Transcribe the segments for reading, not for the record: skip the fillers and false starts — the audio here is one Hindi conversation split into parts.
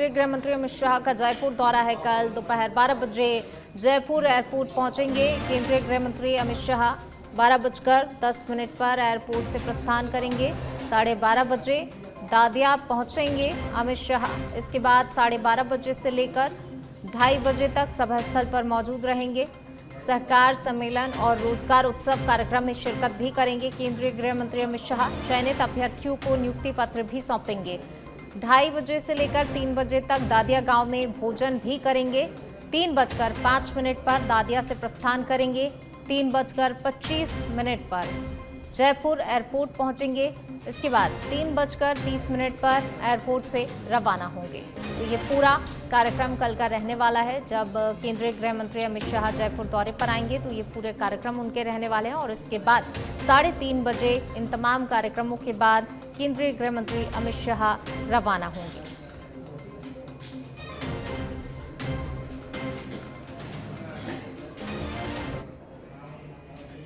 केंद्रीय गृह मंत्री अमित शाह का जयपुर दौरा है। कल दोपहर 12 बजे जयपुर एयरपोर्ट पहुंचेंगे केंद्रीय गृह मंत्री अमित शाह। 12:10 पर एयरपोर्ट से प्रस्थान करेंगे। 12:30 बजे दादिया पहुंचेंगे अमित शाह। इसके बाद 12:30 बजे से लेकर 2:30 बजे तक सभा स्थल पर मौजूद रहेंगे। सहकार सम्मेलन और रोजगार उत्सव कार्यक्रम में शिरकत भी करेंगे। केंद्रीय गृह मंत्री अमित शाह चयनित अभ्यर्थियों को नियुक्ति पत्र भी सौंपेंगे। 2:30 बजे से लेकर 3 बजे तक दादिया गांव में भोजन भी करेंगे। 3:05 पर दादिया से प्रस्थान करेंगे। 3:25 पर जयपुर एयरपोर्ट पहुंचेंगे। इसके बाद 3:30 पर एयरपोर्ट से रवाना होंगे। तो ये पूरा कार्यक्रम कल का रहने वाला है। जब केंद्रीय गृह मंत्री अमित शाह जयपुर दौरे पर आएंगे तो ये पूरे कार्यक्रम उनके रहने वाले हैं और इसके बाद 3:30 बजे इन तमाम कार्यक्रमों के बाद केंद्रीय गृह मंत्री अमित शाह रवाना होंगे।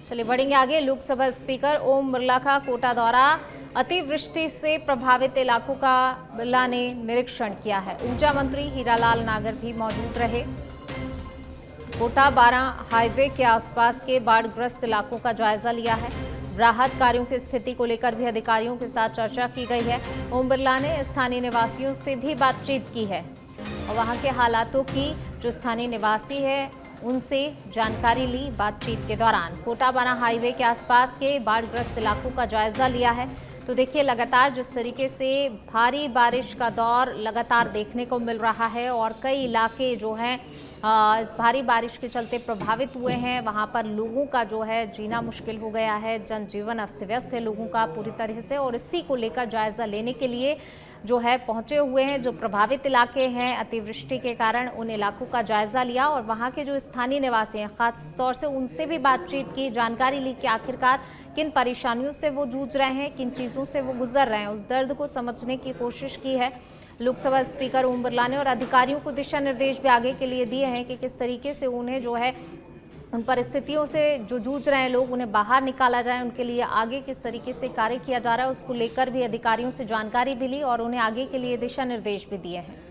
चलिए बढ़ेंगे आगे। लोकसभा स्पीकर ओम बिरला का कोटा दौरा। अतिवृष्टि से प्रभावित इलाकों का बिरला ने निरीक्षण किया है। ऊर्जा मंत्री हीरालाल नागर भी मौजूद रहे। कोटा 12 हाईवे के आसपास के बाढ़ग्रस्त इलाकों का जायजा लिया है। राहत कार्यों की स्थिति को लेकर भी अधिकारियों के साथ चर्चा की गई है। ओम बिरला ने स्थानीय निवासियों से भी बातचीत की है और वहां के हालातों की जो स्थानीय निवासी है उनसे जानकारी ली। बातचीत के दौरान कोटा 12 हाईवे के आसपास के बाढ़ग्रस्त इलाकों का जायजा लिया है। तो देखिए लगातार जिस तरीके से भारी बारिश का दौर लगातार देखने को मिल रहा है और कई इलाके जो हैं इस भारी बारिश के चलते प्रभावित हुए हैं। वहां पर लोगों का जो है जीना मुश्किल हो गया है। जनजीवन अस्त व्यस्त है लोगों का पूरी तरह से और इसी को लेकर जायजा लेने के लिए जो है पहुंचे हुए हैं। जो प्रभावित इलाके हैं अतिवृष्टि के कारण उन इलाकों का जायजा लिया और वहां के जो स्थानीय निवासी हैं खास तौर से उनसे भी बातचीत की, जानकारी ली कि आखिरकार किन परेशानियों से वो जूझ रहे हैं, किन चीज़ों से वो गुजर रहे हैं। उस दर्द को समझने की कोशिश की है लोकसभा स्पीकर ओम बिरला ने और अधिकारियों को दिशा निर्देश भी आगे के लिए दिए हैं कि किस तरीके से उन्हें जो है उन परिस्थितियों से जो जूझ रहे हैं लोग उन्हें बाहर निकाला जाए। उनके लिए आगे किस तरीके से कार्य किया जा रहा है उसको लेकर भी अधिकारियों से जानकारी भी ली और उन्हें आगे के लिए दिशा निर्देश भी दिए हैं।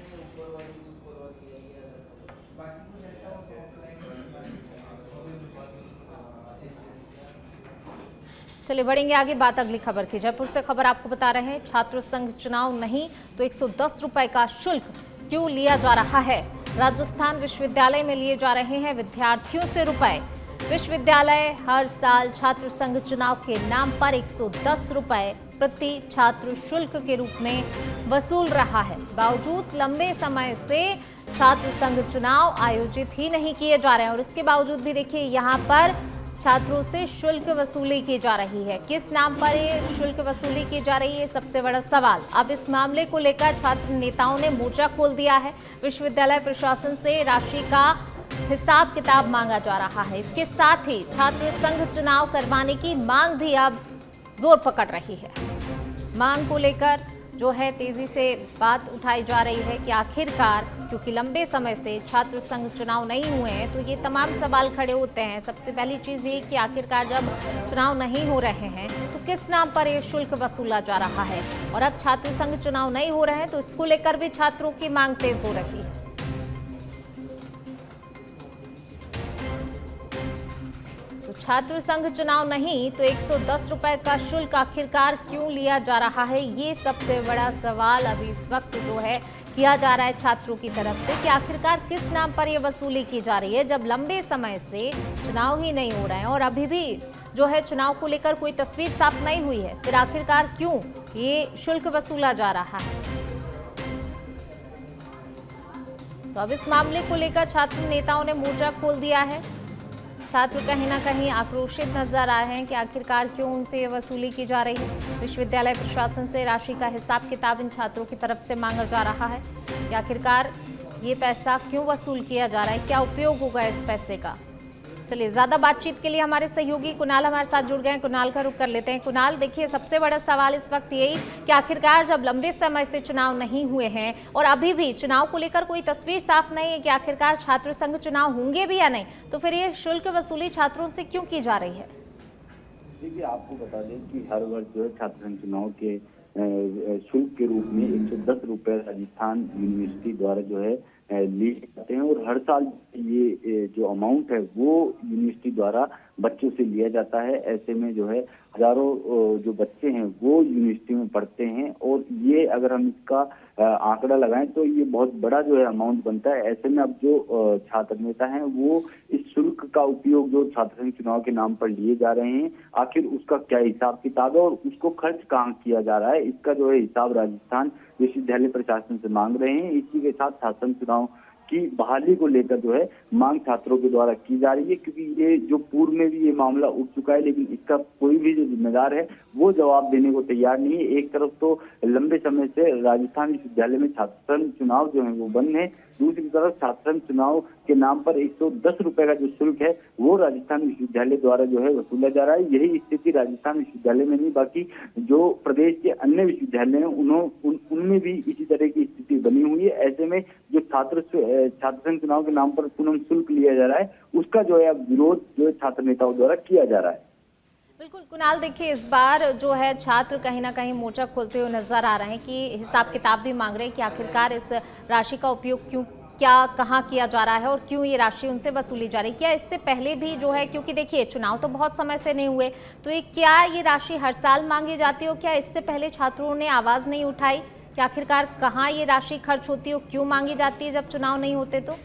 चलिए बढ़ेंगे आगे। बात अगली खबर की। जयपुर से खबर आपको बता रहे हैं। छात्र संघ चुनाव नहीं तो 110 रुपए का शुल्क क्यों लिया जा रहा है। राजस्थान विश्वविद्यालय में लिए जा रहे हैं विद्यार्थियों से रुपए। विश्वविद्यालय हर साल छात्र संघ चुनाव के नाम पर 110 रुपए प्रति छात्र शुल्क के रूप में वसूल रहा है। बावजूद लंबे समय से छात्र संघ चुनाव आयोजित ही नहीं किए जा रहे हैं और इसके बावजूद भी देखिए यहाँ पर छात्रों से शुल्क वसूली की जा रही है। किस नाम पर ये शुल्क वसूली की जा रही है, सबसे बड़ा सवाल। अब इस मामले को लेकर छात्र नेताओं ने मोर्चा खोल दिया है। विश्वविद्यालय प्रशासन से राशि का हिसाब किताब मांगा जा रहा है। इसके साथ ही छात्र संघ चुनाव करवाने की मांग भी अब जोर पकड़ रही है। मांग को लेकर जो है तेजी से बात उठाई जा रही है कि आखिरकार क्योंकि लंबे समय से छात्र संघ चुनाव नहीं हुए हैं तो ये तमाम सवाल खड़े होते हैं। सबसे पहली चीज़ ये कि आखिरकार जब चुनाव नहीं हो रहे हैं तो किस नाम पर ये शुल्क वसूला जा रहा है और अब छात्र संघ चुनाव नहीं हो रहे हैं तो इसको लेकर भी छात्रों की मांग तेज हो रही है। छात्र संघ चुनाव नहीं तो 110 रुपए का शुल्क आखिरकार क्यों लिया जा रहा है, ये सबसे बड़ा सवाल अभी इस वक्त जो है किया जा रहा है छात्रों की तरफ से कि आखिरकार किस नाम पर ये वसूली की जा रही है जब लंबे समय से चुनाव ही नहीं हो रहे हैं और अभी भी जो है चुनाव को लेकर कोई तस्वीर साफ नहीं हुई है। फिर आखिरकार क्यों ये शुल्क वसूला जा रहा है। तो अब इस मामले को लेकर छात्र नेताओं ने मोर्चा खोल दिया है। छात्र कहीं ना कहीं आक्रोशित नजर आ रहे हैं कि आखिरकार क्यों उनसे ये वसूली की जा रही है। विश्वविद्यालय प्रशासन से राशि का हिसाब किताब इन छात्रों की तरफ से मांगा जा रहा है कि आखिरकार ये पैसा क्यों वसूल किया जा रहा है, क्या उपयोग होगा इस पैसे का। चलिए ज्यादा बातचीत के लिए हमारे सहयोगी कुणाल हमारे साथ जुड़ गए हैं। कुणाल का रुख कर लेते हैं। कुणाल, देखिए सबसे बड़ा सवाल इस वक्त यही कि आखिरकार जब लंबे समय से चुनाव नहीं हुए हैं और अभी भी चुनाव को लेकर कोई तस्वीर साफ नहीं है कि आखिरकार छात्र संघ चुनाव होंगे भी या नहीं, तो फिर ये शुल्क वसूली छात्रों से क्यों की जा रही है। देखिए आपको बता दें कि हर वर्ष जो है छात्र संघ चुनाव के शुल्क के रूप में 110 रुपए राजस्थान यूनिवर्सिटी द्वारा जो है लिए जाते हैं। और हर साल ये जो अमाउंट है वो यूनिवर्सिटी द्वारा बच्चों से लिया जाता है। ऐसे में जो है हजारों जो बच्चे हैं वो यूनिवर्सिटी में पढ़ते हैं, और ये अगर हम इसका आंकड़ा लगाएं तो ये बहुत बड़ा जो है अमाउंट बनता है। ऐसे में अब जो छात्र नेता हैं वो इस शुल्क का उपयोग जो छात्र संघ चुनाव के नाम पर लिए जा रहे हैं, आखिर उसका क्या हिसाब किताब है और उसको खर्च कहाँ किया जा रहा है, इसका जो है हिसाब राजस्थान विश्वविद्यालय प्रशासन से मांग रहे हैं। इसी के साथ छात्र संघ चुनाव की बहाली को लेकर जो है मांग छात्रों के द्वारा की जा रही है, क्योंकि ये जो पूर्व में भी ये मामला उठ चुका है, लेकिन इसका कोई भी जो जिम्मेदार है वो जवाब देने को तैयार नहीं है। एक तरफ तो लंबे समय से राजस्थान विश्वविद्यालय में छात्र संघ चुनाव जो है वो बंद है, दूसरी तरफ छात्र संघ चुनाव के नाम पर 110 रुपए का जो शुल्क है वो राजस्थान विश्वविद्यालय द्वारा जो है वसूला जा रहा है। यही स्थिति राजस्थान विश्वविद्यालय में नहीं, बाकी जो प्रदेश के अन्य विश्वविद्यालय हैं उनमें भी इसी तरह की स्थिति बनी हुई है। ऐसे में जो छात्र संघ चुनाव के नाम पर पूर्ण शुल्क लिया जा रहा है उसका जो है अब विरोध जो है छात्र नेताओं द्वारा किया जा रहा है। बिल्कुल कुणाल, देखिए इस बार जो है छात्र कहीं ना कहीं मोर्चा खोलते हुए नजर आ रहे हैं कि हिसाब किताब भी मांग रहे हैं कि आखिरकार इस राशि का उपयोग कहाँ किया जा रहा है और क्यों ये राशि उनसे वसूली जा रही है। क्या इससे पहले भी जो है, क्योंकि देखिए चुनाव तो बहुत समय से नहीं हुए, तो क्या ये राशि हर साल मांगी जाती हो? क्या इससे पहले छात्रों ने आवाज नहीं उठाई कि आखिरकार कहाँ ये राशि खर्च होती है, क्यों मांगी जाती है जब चुनाव नहीं होते? तो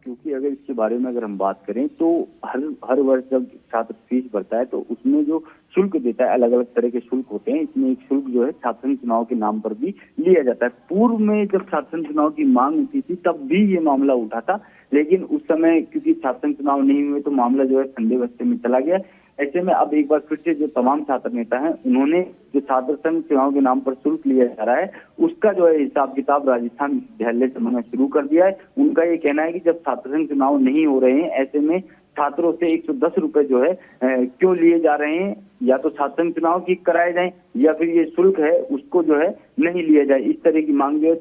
क्योंकि अगर इसके बारे में अगर हम बात करें तो हर वर्ष जब छात्र फीस भरता है तो उसमें जो शुल्क देता है, अलग अलग तरह के शुल्क होते हैं, इसमें एक शुल्क जो है छात्र संघ चुनाव के नाम पर भी लिया जाता है। पूर्व में जब छात्र संघ चुनाव की मांग उठी थी तब भी ये मामला उठा था, लेकिन उस समय क्योंकि छात्र संघ चुनाव नहीं हुए तो मामला जो है ठंडे बस्ते में चला गया। ऐसे में अब एक बार फिर से जो तमाम छात्र नेता हैं उन्होंने जो छात्र संघ चुनाव के नाम पर शुल्क लिया जा रहा है उसका जो है हिसाब किताब राजस्थान विश्वविद्यालय से मांगना शुरू कर दिया है। उनका ये कहना है कि जब छात्र संघ चुनाव नहीं हो रहे हैं, ऐसे में छात्रों से 110 रुपए जो है क्यों लिए जा रहे हैं, या तो छात्र संघ चुनाव की कराए जाए या फिर ये शुल्क है उसको जो है नहीं लिया जाए। इस तरह की मांग जो है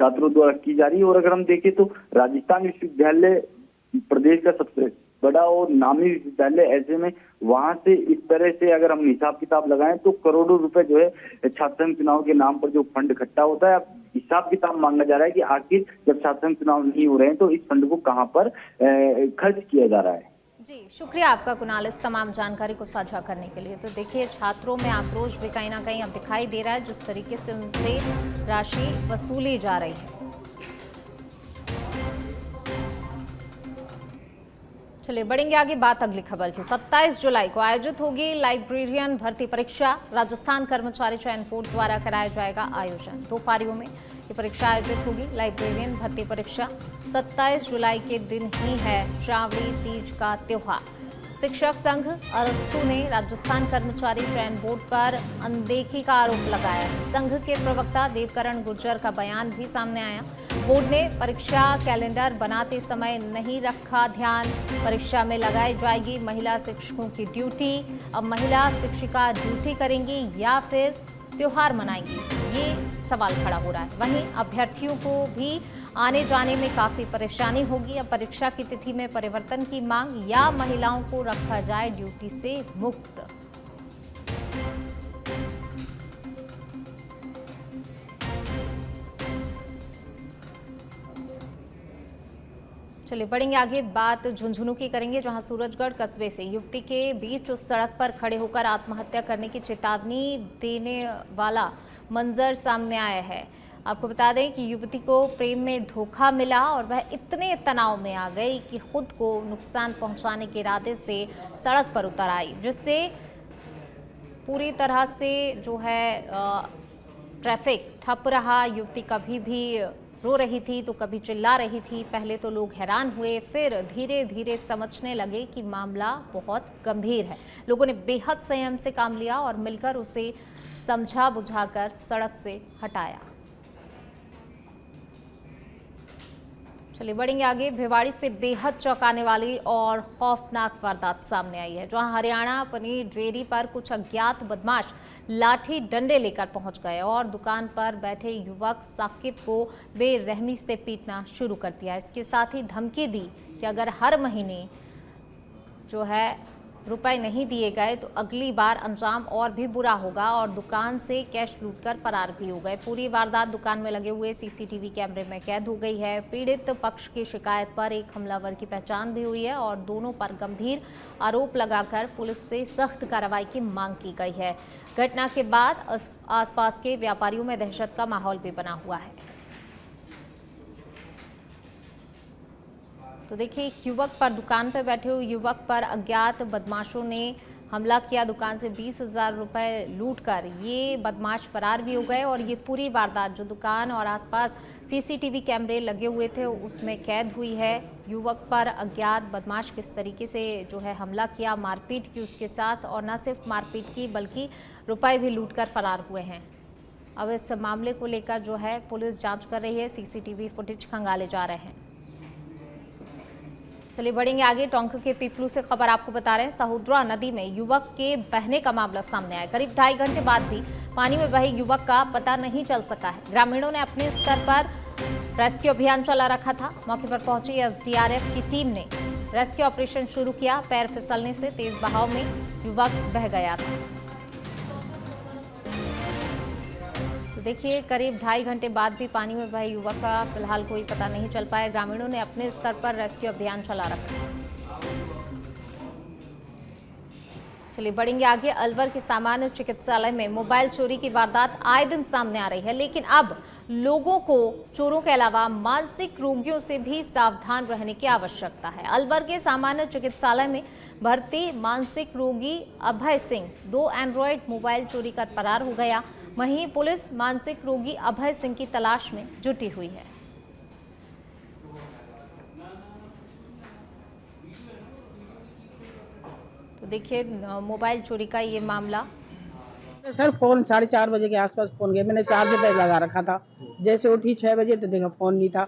छात्रों द्वारा की जा रही है। और अगर हम देखें तो राजस्थान विश्वविद्यालय प्रदेश का सबसे बड़ा और नामी विश्वविद्यालय, ऐसे में वहां से इस तरह से अगर हम हिसाब किताब लगाएं तो करोड़ों रुपए जो है छात्र संघ चुनाव के नाम पर जो फंड इकट्ठा होता है, अब हिसाब किताब मांगा जा रहा है कि आखिर जब छात्र संघ चुनाव नहीं हो रहे हैं तो इस फंड को कहां पर खर्च किया जा रहा है। जी शुक्रिया आपका कुणाल इस तमाम जानकारी को साझा करने के लिए। तो देखिए छात्रों में आक्रोश भी कहीं ना कहीं अब दिखाई दे रहा है, जिस तरीके से उनसे राशि वसूली जा रही है। चलिए बढ़ेंगे आगे, बात अगली खबर की। 27 जुलाई को आयोजित होगी लाइब्रेरियन भर्ती परीक्षा। राजस्थान कर्मचारी चयन बोर्ड द्वारा कराया जाएगा आयोजन। 2 पारियों में ये परीक्षा आयोजित होगी। लाइब्रेरियन भर्ती परीक्षा 27 जुलाई के दिन ही है श्रावणी तीज का त्योहार। शिक्षक संघ अरस्तु ने राजस्थान कर्मचारी चयन बोर्ड पर अनदेखी का आरोप लगाया है। संघ के प्रवक्ता देवकरण गुर्जर का बयान भी सामने आया। बोर्ड ने परीक्षा कैलेंडर बनाते समय नहीं रखा ध्यान। परीक्षा में लगाई जाएगी महिला शिक्षकों की ड्यूटी। अब महिला शिक्षिका ड्यूटी करेंगी या फिर त्योहार मनाएंगी, ये सवाल खड़ा हो रहा है। वहीं अभ्यर्थियों को भी आने जाने में काफी परेशानी होगी। अब परीक्षा की तिथि में परिवर्तन की मांग या महिलाओं को रखा जाए ड्यूटी से मुक्त। चलिए बढ़ेंगे आगे, बात झुंझुनू की करेंगे, जहां सूरजगढ़ कस्बे से युवती के बीच उस सड़क पर खड़े होकर आत्महत्या करने की चेतावनी देने वाला मंजर सामने आया है। आपको बता दें कि युवती को प्रेम में धोखा मिला और वह इतने तनाव में आ गई कि खुद को नुकसान पहुंचाने के इरादे से सड़क पर उतर आई, जिससे पूरी तरह से जो है ट्रैफिक ठप रहा। युवती कभी भी रो रही थी तो कभी चिल्ला रही थी। पहले तो लोग हैरान हुए, फिर धीरे धीरे समझने लगे कि मामला बहुत गंभीर है। लोगों ने बेहद संयम से काम लिया और मिलकर उसे समझा बुझाकर सड़क से हटाया। चलिए बढ़ेंगे आगे, भिवाड़ी से बेहद चौंकाने वाली और खौफनाक वारदात सामने आई है, जहां हरियाणा पनीर डेयरी पर कुछ अज्ञात बदमाश लाठी डंडे लेकर पहुंच गए और दुकान पर बैठे युवक साकिब को बेरहमी से पीटना शुरू कर दिया। इसके साथ ही धमकी दी कि अगर हर महीने जो है रुपए नहीं दिए गए तो अगली बार अंजाम और भी बुरा होगा और दुकान से कैश लूटकर फरार भी हो गए। पूरी वारदात दुकान में लगे हुए सीसीटीवी कैमरे में कैद हो गई है। पीड़ित पक्ष की शिकायत पर एक हमलावर की पहचान भी हुई है और दोनों पर गंभीर आरोप लगाकर पुलिस से सख्त कार्रवाई की मांग की गई है। घटना के बाद आसपास के व्यापारियों में दहशत का माहौल भी बना हुआ है। तो देखिए, एक युवक पर, दुकान पर बैठे हुए युवक पर अज्ञात बदमाशों ने हमला किया। दुकान से 20,000 रुपए लूटकर ये बदमाश फरार भी हो गए और ये पूरी वारदात जो दुकान और आसपास सीसीटीवी कैमरे लगे हुए थे उसमें कैद हुई है। युवक पर अज्ञात बदमाश किस तरीके से जो है हमला किया, मारपीट की उसके साथ, और न सिर्फ मारपीट की बल्कि रुपए भी लूटकर फरार हुए हैं। अब इस मामले को लेकर जो है पुलिस जाँच कर रही है, सीसीटीवी फुटेज खंगाले जा रहे हैं। चलिए बढ़ेंगे आगे। टोंक के पीपलू से खबर आपको बता रहे हैं। सहोदरा नदी में युवक के बहने का मामला सामने आया। करीब 2.5 घंटे बाद भी पानी में बहे युवक का पता नहीं चल सका है। ग्रामीणों ने अपने स्तर पर रेस्क्यू अभियान चला रखा था। मौके पर पहुंची एसडीआरएफ की टीम ने रेस्क्यू ऑपरेशन शुरू किया। पैर फिसलने से तेज बहाव में युवक बह गया था। देखिए, करीब 2.5 घंटे बाद भी पानी में बहे युवक का फिलहाल कोई पता नहीं चल पाया। ग्रामीणों ने अपने स्तर पर रेस्क्यू अभियान चला रखा। चलिए बढ़ेंगे आगे। अलवर के सामान्य चिकित्सालय में मोबाइल चोरी की वारदात आए दिन सामने आ रही है, लेकिन अब लोगों को चोरों के अलावा मानसिक रोगियों से भी सावधान रहने की आवश्यकता है। अलवर के सामान्य चिकित्सालय में भर्ती मानसिक रोगी अभय सिंह 2 एंड्रॉयड मोबाइल चोरी कर फरार हो गया। वहीं पुलिस मानसिक रोगी अभय सिंह की तलाश में जुटी हुई है। तो देखिए, मोबाइल चोरी का ये मामला। सर फोन 4:30 बजे के आसपास फोन गया। मैंने चार्ज पे लगा रखा था। जैसे उठी 6 बजे तो देखा फोन नहीं था।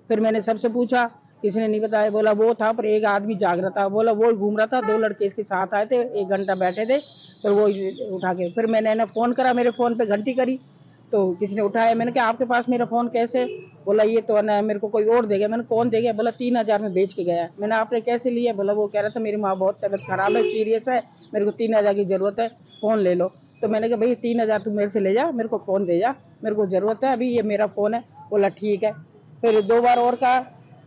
फिर मैंने सबसे पूछा, किसी ने नहीं बताया। बोला वो था, पर एक आदमी जाग रहा था। बोला वो घूम रहा था। 2 लड़के इसके साथ आए थे, 1 घंटा बैठे थे, फिर वो उठा के। फिर मैंने ना फोन करा, मेरे फोन पे घंटी करी तो किसी ने उठाया। मैंने कहा आपके पास मेरा फोन कैसे? बोला ये तो ना मेरे को कोई और दे गया। मैंने कौन दे गया? बोला 3,000 में बेच के गया। मैंने आपने कैसे लिया? बोला वो कह रहा था मेरी माँ बहुत तबीयत खराब है, सीरियस है, मेरे को 3,000 की जरूरत है, फोन ले लो। तो मैंने कहा भाई 3,000 तू मेरे से ले जा, मेरे को फोन दे जा, मेरे को जरूरत है, अभी ये मेरा फोन है। बोला ठीक है। फिर 2 बार और कहा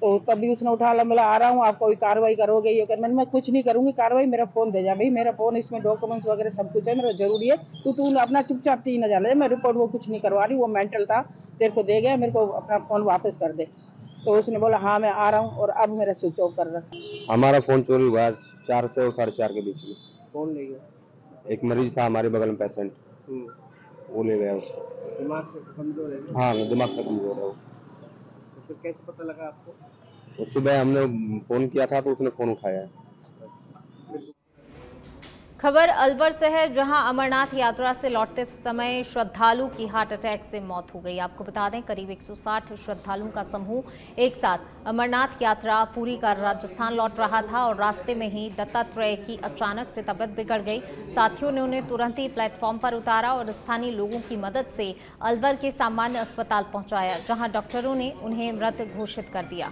तो तब भी उसने उठा ला। बोला आ रहा हूँ, आप कोई कार्रवाई करोगे? ये कर। मैं कुछ नहीं करूंगी कार्रवाई, मेरा फोन दे जा भाई, मेरा फोन, इसमें डॉक्यूमेंट्स वगैरह सब कुछ है, मेरा जरूरी है। तू अपना चुपचाप 3,000 ले। मैं रिपोर्ट वो कुछ नहीं करवा रही, वो मेंटल था, तेरे को दे गया, मेरे को अपना फोन वापस कर दे। तो उसने बोला हाँ मैं आ रहा हूँ, और अब मेरा स्विच ऑफ कर रहा। हमारा फोन चोरी हुआ 4 से और 4:30 के बीच में। फोन ले गया। एक मरीज था हमारे बगल में, पेशेंट, वो ले गया उसको। दिमाग से कमजोर है। हाँ, दिमाग से कमजोर है वो। तो कैसे पता लगा आपको? तो सुबह हमने फोन किया था तो उसने फोन उठाया। खबर अलवर से है, जहां अमरनाथ यात्रा से लौटते समय श्रद्धालु की हार्ट अटैक से मौत हो गई। आपको बता दें, करीब 160 श्रद्धालुओं का समूह एक साथ अमरनाथ यात्रा पूरी कर राजस्थान लौट रहा था और रास्ते में ही दत्तात्रेय की अचानक से तबीयत बिगड़ गई। साथियों ने उन्हें तुरंत ही प्लेटफॉर्म पर उतारा और स्थानीय लोगों की मदद से अलवर के सामान्य अस्पताल पहुंचाया, जहां डॉक्टरों ने उन्हें मृत घोषित कर दिया।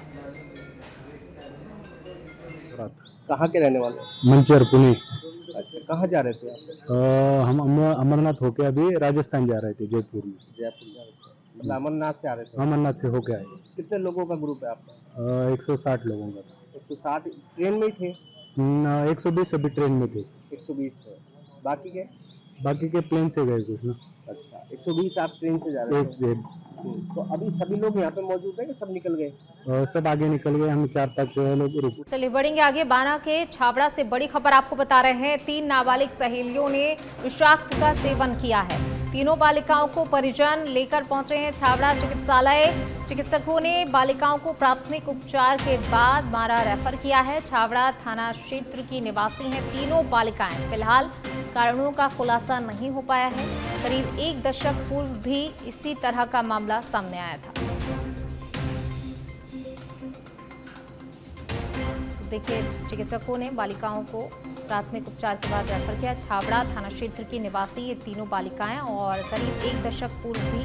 कहाँ के रहने वाले? मंचर, पुणे। अच्छा, कहाँ जा रहे थे आप? हम अमरनाथ होके अभी राजस्थान जा रहे थे, जयपुर में। जयपुर जा रहे थे, मतलब अमरनाथ से आ रहे थे? अमरनाथ से होके आए। कितने लोगों का ग्रुप है आपका? 160 लोगों का था। 160 ट्रेन में ही थे? 120 अभी ट्रेन में थे। 120 थे, बाकी के प्लेन से गए कुछ ना। अच्छा, 120 आप ट्रेन से जा रहे थे। तो अभी सभी लोग यहाँ पे मौजूद हैं कि सब निकल गए? सब आगे निकल गए, हम 4-5 लोग रुक। चलिए बढ़ेंगे आगे। बाना के छाबड़ा से बड़ी खबर आपको बता रहे हैं। 3 नाबालिग सहेलियों ने विषाक्त का सेवन किया है। तीनों बालिकाओं को परिजन लेकर पहुंचे हैं छाबड़ा चिकित्सालय। चिकित्सकों ने बालिकाओं को प्राथमिक उपचार के बाद मारा रेफर किया है। छाबड़ा थाना क्षेत्र की निवासी हैं तीनों बालिकाएं। फिलहाल कारणों का खुलासा नहीं हो पाया है। करीब 1 दशक पूर्व भी इसी तरह का मामला सामने आया था। देखिए, चिकित्सकों ने बालिकाओं को प्राथमिक उपचार के बाद रेफर किया। छाबड़ा थाना क्षेत्र की निवासी ये तीनों बालिकाएं और करीब 1 दशक पूर्व भी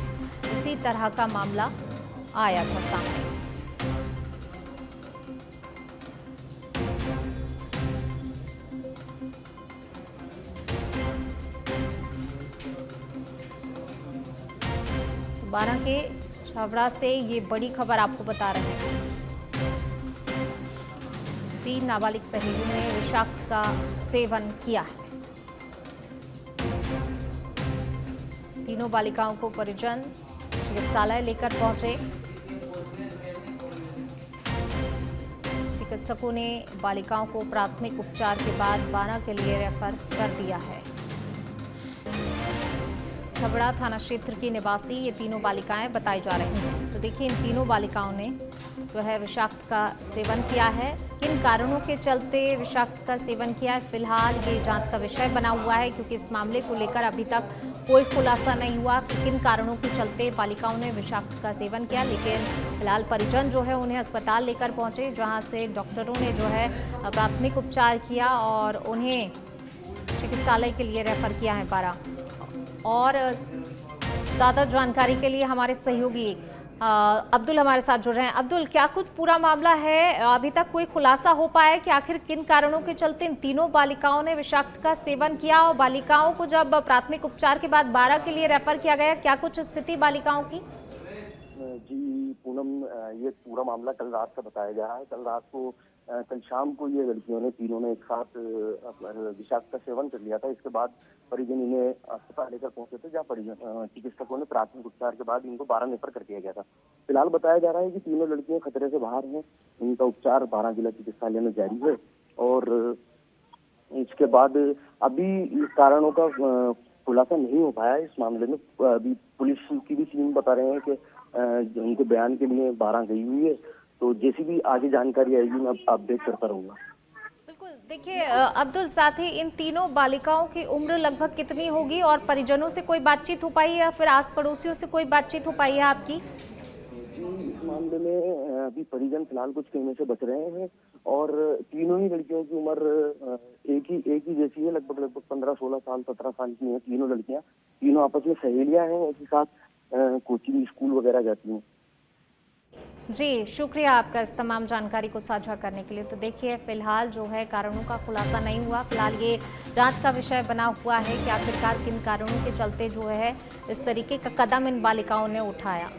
इसी तरह का मामला आया था सामने। बारां के छावड़ा से ये बड़ी खबर आपको बता रहे हैं। 3 नाबालिग सहेलियों ने विषाक्त का सेवन किया है। तीनों बालिकाओं को परिजन चिकित्सालय लेकर पहुंचे। चिकित्सकों ने बालिकाओं को प्राथमिक उपचार के बाद बारां के लिए रेफर कर दिया है। छबड़ा थाना क्षेत्र की निवासी ये तीनों बालिकाएं बताई जा रही हैं। तो देखिए, इन तीनों बालिकाओं ने जो है विषाक्त का सेवन किया है। किन कारणों के चलते विषाक्त का सेवन किया है, फिलहाल ये जांच का विषय बना हुआ है, क्योंकि इस मामले को लेकर अभी तक कोई खुलासा नहीं हुआ कि किन कारणों के चलते बालिकाओं ने विषाक्त का सेवन किया। लेकिन फिलहाल परिजन जो है उन्हें अस्पताल लेकर पहुंचे, जहां से डॉक्टरों ने जो है प्राथमिक उपचार किया और उन्हें चिकित्सालय के लिए रेफर किया है बारां। और ज़्यादा जानकारी के लिए हमारे सहयोगी अब्दुल हमारे साथ जुड़ रहे हैं। अब्दुल, क्या कुछ पूरा मामला है? अभी तक कोई खुलासा हो पाया है कि आखिर किन कारणों के चलते इन तीनों बालिकाओं ने विषाक्त का सेवन किया, और बालिकाओं को जब प्राथमिक उपचार के बाद बारां के लिए रेफर किया गया, क्या कुछ स्थिति बालिकाओं की? जी पूनम, ये पूरा मामला कल रात का बताया जा रहा है। कल शाम को ये लड़कियों ने तीनों ने एक साथ विषाक्त का सेवन कर लिया था। इसके बाद परिजन इन्हें अस्पताल लेकर पहुंचे थे, जहाँ परिजन चिकित्सकों ने प्राथमिक उपचार के बाद इनको बारां रेफर कर दिया गया था। फिलहाल बताया जा रहा है कि तीनों लड़कियां खतरे से बाहर हैं। इनका उपचार बारां जिला चिकित्सालय में जारी है और इसके बाद अभी कारणों का खुलासा नहीं हो पाया इस मामले में। अभी पुलिस की भी टीम बता रहे हैं कि उनके बयान के लिए बारां गई हुई है, तो जैसी भी आगे जानकारी आएगी मैं अपडेट करता रहूंगा। बिल्कुल, देखिए अब्दुल, साथ ही इन तीनों बालिकाओं की उम्र लगभग कितनी होगी, और परिजनों से कोई बातचीत हो पाई है या फिर आस पड़ोसियों से कोई बातचीत हो पाई है आपकी? इस मामले में अभी परिजन फिलहाल कुछ कहने से बच रहे हैं और तीनों ही लड़कियों की उम्र एक ही जैसी है, लगभग 15-16 साल 17 साल की हैं तीनों लड़कियां। तीनों आपस में सहेलियां हैं, एक ही साथ कोचिंग स्कूल वगैरह जाती हैं। जी, शुक्रिया आपका इस तमाम जानकारी को साझा करने के लिए। तो देखिए, फिलहाल जो है कारणों का खुलासा नहीं हुआ। फिलहाल ये जांच का विषय बना हुआ है कि आखिरकार किन कारणों के चलते जो है इस तरीके का कदम इन बालिकाओं ने उठाया।